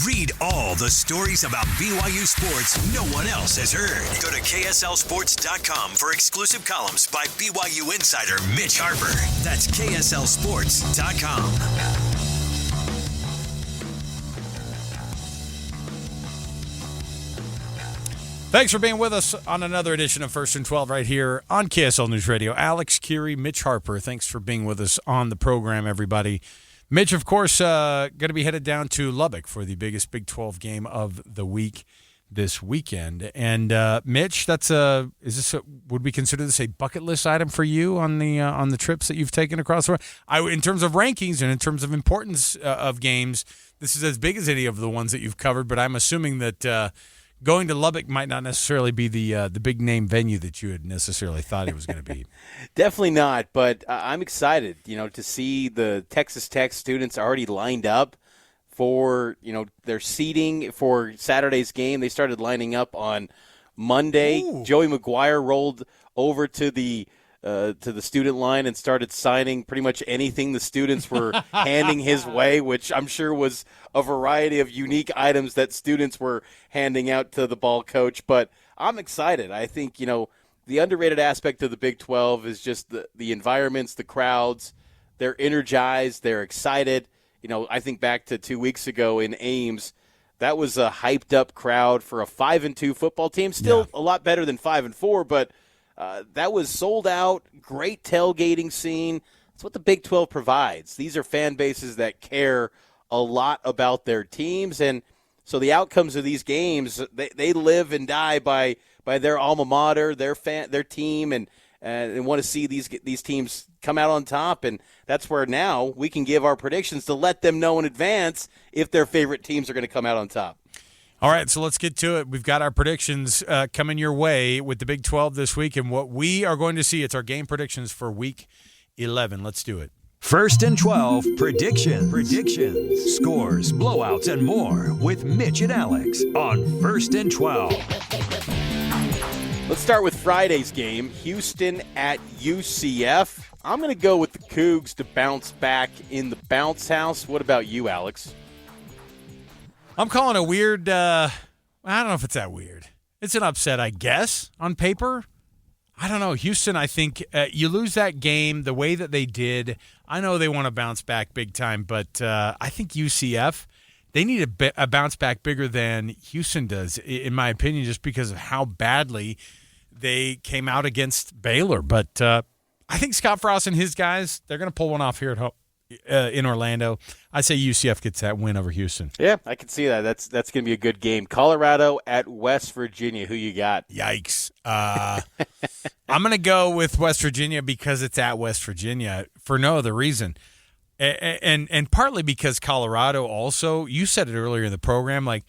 Read all the stories about BYU sports no one else has heard. Go to KSLSports.com for exclusive columns by BYU insider Mitch Harper. That's KSLSports.com. Thanks for being with us on another edition of First and 12 right here on KSL News Radio. Alex, Kirry, Mitch Harper, thanks for being with us on the program, everybody. Mitch, of course, going to be headed down to Lubbock for the biggest Big 12 game of the week this weekend. And Mitch, would we consider this a bucket list item for you on the trips that you've taken across the world? In terms of rankings and in terms of importance of games, this is as big as any of the ones that you've covered. But I'm assuming that going to Lubbock might not necessarily be the big name venue that you had necessarily thought it was going to be. Definitely not, but I'm excited, to see the Texas Tech students already lined up for, their seating for Saturday's game. They started lining up on Monday. Ooh. Joey McGuire rolled over to the student line and started signing pretty much anything the students were handing his way, which I'm sure was a variety of unique items that students were handing out to the ball coach. But I'm excited. I think, the underrated aspect of the Big 12 is just the environments, the crowds. They're energized. They're excited. I think back to 2 weeks ago in Ames, that was a hyped-up crowd for a 5-2 football team. Still a lot better than 5-4, but that was sold out, great tailgating scene. That's what the Big 12 provides. These are fan bases that care a lot about their teams, and so the outcomes of these games, they live and die by their alma mater, their team, and want to see these teams come out on top. And that's where now we can give our predictions to let them know in advance if their favorite teams are going to come out on top. All right, so let's get to it. We've got our predictions coming your way with the Big 12 this week, and what we are going to see, it's our game predictions for Week 11. Let's do it. First and 12 predictions, scores, blowouts, and more with Mitch and Alex on First and 12. Let's start with Friday's game, Houston at UCF. I'm going to go with the Cougs to bounce back in the bounce house. What about you, Alex? I'm calling a weird, I don't know if it's that weird. It's an upset, I guess, on paper. I don't know. Houston, I think you lose that game the way that they did. I know they want to bounce back big time, but I think UCF, they need a bounce back bigger than Houston does, in my opinion, just because of how badly they came out against Baylor. But I think Scott Frost and his guys, they're going to pull one off here at home. In Orlando, I say UCF gets that win over Houston. Yeah, I can see that. That's going to be a good game. Colorado at West Virginia. Who you got? Yikes. I'm going to go with West Virginia because it's at West Virginia for no other reason. And partly because Colorado also, you said it earlier in the program, like,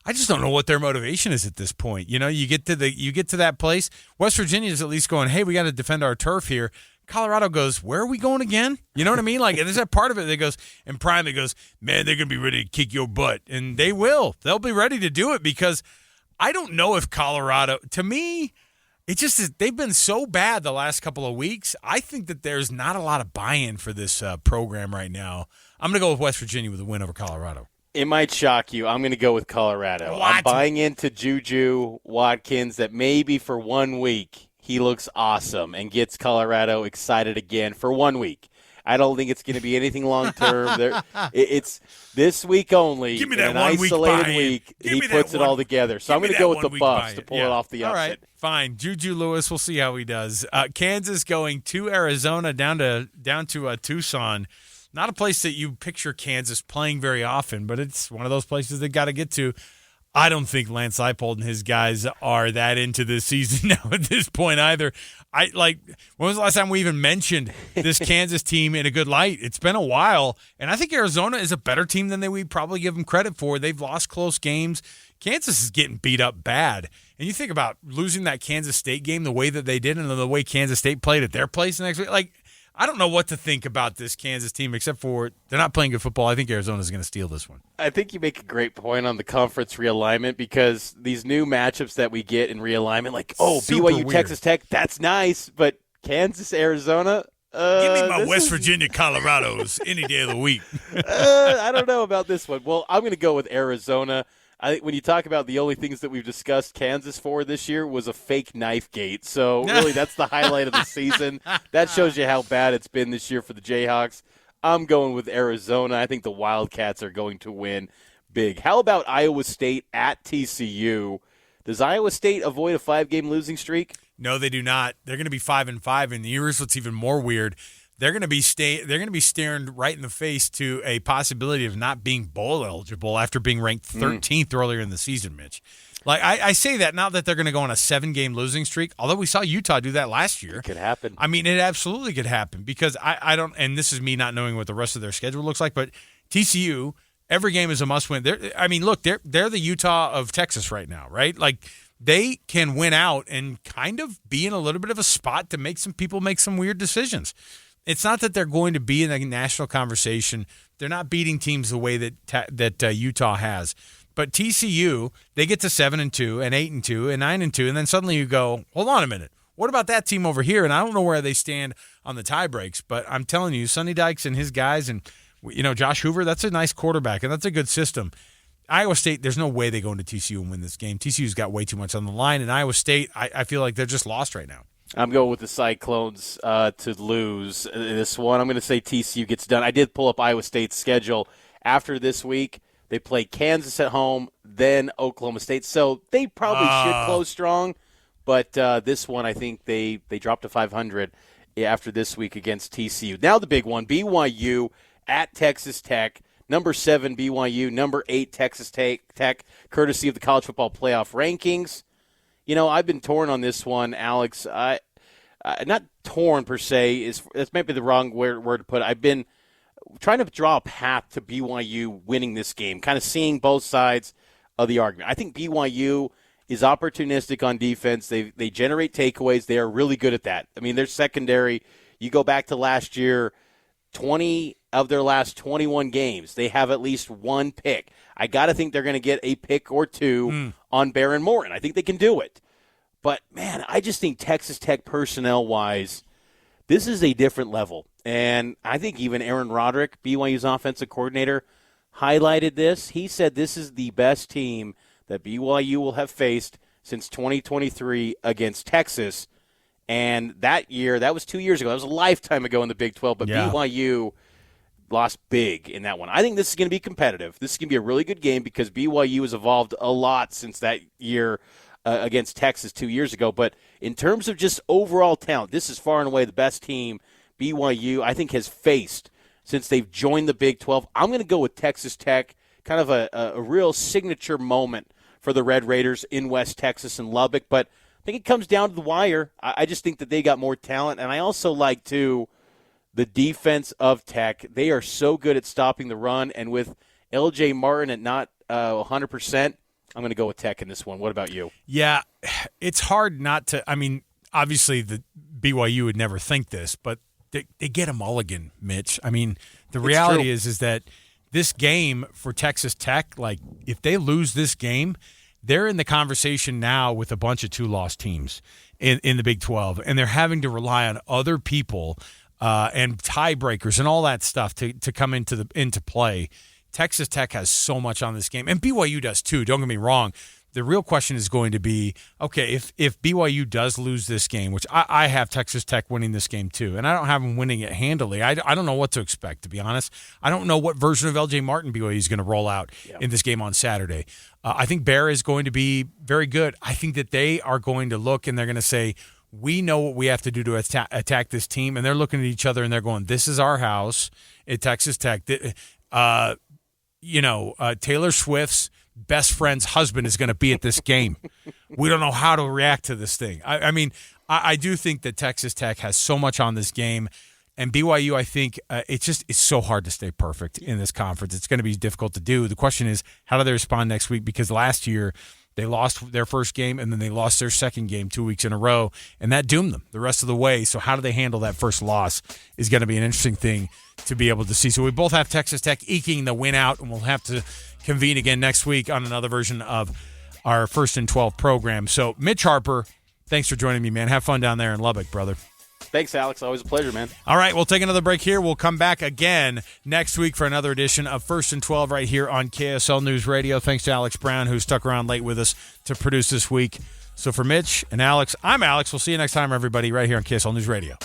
I just don't know what their motivation is at this point. You get to that place. West Virginia is at least going, hey, we got to defend our turf here. Colorado goes, where are we going again? You know what I mean? Like, there's that part of it that goes, and Prime, it goes, man, they're going to be ready to kick your butt. And they will. They'll be ready to do it because I don't know if Colorado, to me, it just is, they've been so bad the last couple of weeks. I think that there's not a lot of buy-in for this program right now. I'm going to go with West Virginia with a win over Colorado. It might shock you. I'm going to go with Colorado. What? I'm buying into Juju Watkins that maybe for 1 week he looks awesome and gets Colorado excited again for 1 week. I don't think it's going to be anything long-term. It's this week only. Give me that an 1 week isolated buy-in. week. Give he me puts that it all one- together. So Give I'm going me to go that with the 1 week Buffs to buy-in. pull it off the All upset. right, fine. Juju Lewis, we'll see how he does. Kansas going to Arizona down to Tucson. Not a place that you picture Kansas playing very often, but it's one of those places they got to get to. I don't think Lance Leipold and his guys are that into this season now at this point either. When was the last time we even mentioned this Kansas team in a good light? It's been a while, and I think Arizona is a better team than we probably give them credit for. They've lost close games. Kansas is getting beat up bad. And you think about losing that Kansas State game the way that they did and the way Kansas State played at their place next week. Like, I don't know what to think about this Kansas team except for they're not playing good football. I think Arizona's going to steal this one. I think you make a great point on the conference realignment because these new matchups that we get in realignment, like, Super BYU, weird. Texas Tech, that's nice, but Kansas, Arizona, Give me my West Virginia Colorados any day of the week. I don't know about this one. Well, I'm going to go with Arizona. I think when you talk about the only things that we've discussed Kansas for this year was a fake knife gate. So really that's the highlight of the season. That shows you how bad it's been this year for the Jayhawks. I'm going with Arizona. I think the Wildcats are going to win big. How about Iowa State at TCU? Does Iowa State avoid a 5-game losing streak? No, they do not. They're going to be 5-5, and here's what's even more weird. They're going to be staring right in the face to a possibility of not being bowl eligible after being ranked 13th earlier in the season, Mitch. Like I say that not that they're going to go on a 7-game losing streak, although we saw Utah do that last year. It could happen. I mean, it absolutely could happen because I don't, and this is me not knowing what the rest of their schedule looks like, but TCU, every game is a must-win. They're the Utah of Texas right now, right? Like they can win out and kind of be in a little bit of a spot to make some people make some weird decisions. It's not that they're going to be in the national conversation. They're not beating teams the way that Utah has. But TCU, they get to 7-2 and 8-2 and 9-2, and then suddenly you go, hold on a minute. What about that team over here? And I don't know where they stand on the tie breaks, but I'm telling you, Sonny Dykes and his guys, and Josh Hoover, that's a nice quarterback, and that's a good system. Iowa State, there's no way they go into TCU and win this game. TCU's got way too much on the line, and Iowa State, I feel like they're just lost right now. I'm going with the Cyclones to lose this one. I'm going to say TCU gets done. I did pull up Iowa State's schedule. After this week, they play Kansas at home, then Oklahoma State. So they probably should close strong. But this one, I think they dropped to 500 after this week against TCU. Now the big one, BYU at Texas Tech. Number 7 BYU, number 8 Texas Tech, courtesy of the College Football Playoff rankings. I've been torn on this one, Alex. Not torn per se. That might be the wrong word to put it. I've been trying to draw a path to BYU winning this game, kind of seeing both sides of the argument. I think BYU is opportunistic on defense. They generate takeaways. They are really good at that. I mean, their secondary, you go back to last year, 20 of their last 21 games, they have at least one pick. I got to think they're going to get a pick or two on Baron Morton. I think they can do it. But, man, I just think Texas Tech personnel-wise, this is a different level. And I think even Aaron Roderick, BYU's offensive coordinator, highlighted this. He said this is the best team that BYU will have faced since 2023 against Texas. And that year, that was 2 years ago. That was a lifetime ago in the Big 12. But BYU lost big in that one. I think this is going to be competitive. This is going to be a really good game because BYU has evolved a lot since that year against Texas 2 years ago. But in terms of just overall talent, this is far and away the best team BYU, I think, has faced since they've joined the Big 12. I'm going to go with Texas Tech, kind of a real signature moment for the Red Raiders in West Texas and Lubbock. But I think it comes down to the wire. I just think that they got more talent. And I also like, too, the defense of Tech. They are so good at stopping the run. And with L.J. Martin at not 100%, I'm going to go with Tech in this one. What about you? Yeah, it's hard not to – I mean, obviously the BYU would never think this, but they get a mulligan, Mitch. I mean, the reality is that this game for Texas Tech, like if they lose this game, they're in the conversation now with a bunch of two-loss teams in the Big 12, and they're having to rely on other people and tiebreakers and all that stuff to come into play. Texas Tech has so much on this game, and BYU does too. Don't get me wrong. The real question is going to be, okay, if BYU does lose this game, which I have Texas Tech winning this game too, and I don't have them winning it handily. I don't know what to expect, to be honest. I don't know what version of L.J. Martin BYU is going to roll out in this game on Saturday. I think Bear is going to be very good. I think that they are going to look and they're going to say, we know what we have to do to attack this team, and they're looking at each other and they're going, this is our house at Texas Tech. Taylor Swift's best friend's husband is going to be at this game. We don't know how to react to this thing. I do think that Texas Tech has so much on this game, and BYU, I think it's so hard to stay perfect in this conference. It's going to be difficult to do. The question is, how do they respond next week? Because last year they lost their first game, and then they lost their second game 2 weeks in a row, and that doomed them the rest of the way. So how do they handle that first loss is going to be an interesting thing to be able to see. So we both have Texas Tech eking the win out, and we'll have to convene again next week on another version of our 1st and 12 program. So Mitch Harper, thanks for joining me, man. Have fun down there in Lubbock, brother. Thanks, Alex. Always a pleasure, man. All right, we'll take another break here. We'll come back again next week for another edition of First and 12 right here on KSL News Radio. Thanks to Alex Brown, who stuck around late with us to produce this week. So for Mitch and Alex, I'm Alex. We'll see you next time, everybody, right here on KSL News Radio.